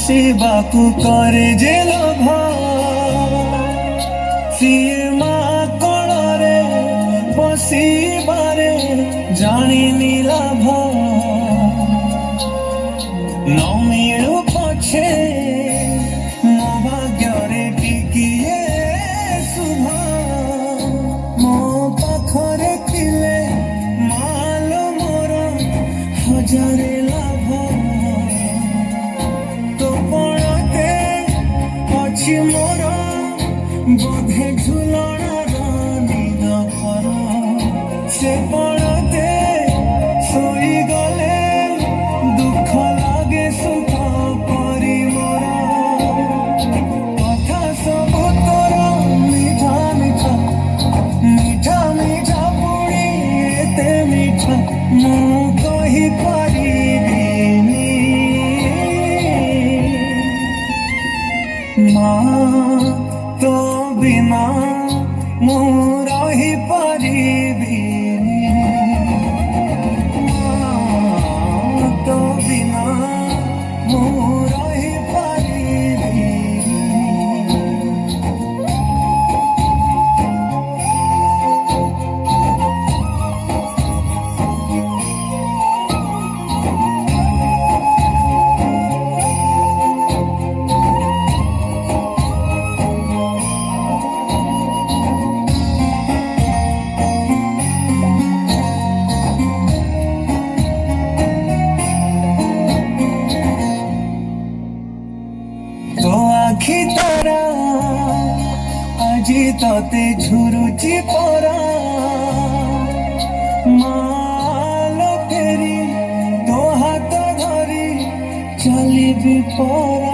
ବସିବାକୁ କରେ ଯେ ଲୋଭ ସିଏ ମା କୋଳରେ ବସିବାରେ ଜାଣିନି ଲାଭ ନ ମିଳୁ ପଛେ ମୋ ଭାଗ୍ୟରେ ଟିକିଏ ଶୁଭ ମୋ ପାଖରେ ଥିଲେ ମାଲ ମୋର ହଜାରେ ଲାଭ ତୋ ପଣତେ ଅଛି ମୋର ବୋଧେ ଝୁଲଣାର ନିଦ ଘର ସେ ପଣତେ ଶୋଇଗଲେ ଦୁଃଖ ଲାଗେ ସୁଖ ପରି ମୋର କଥା ସବୁ ତୋର ମିଠା ମିଠା ମିଠା ମିଠା ପୁଣି ଏତେ ମିଠା ମୁଁ କହିପାରିବିନି ମା ତୋ ବିନା ମୁଁ ରହିପାରିବିନି ମା ତୋ ବିନା ମୁଁ ରହିପାରିବିନି তো আখি তারা আজি ততে ঝুরুচি পরা মালো ফেরি তো হাত ধরি চালিবি পরা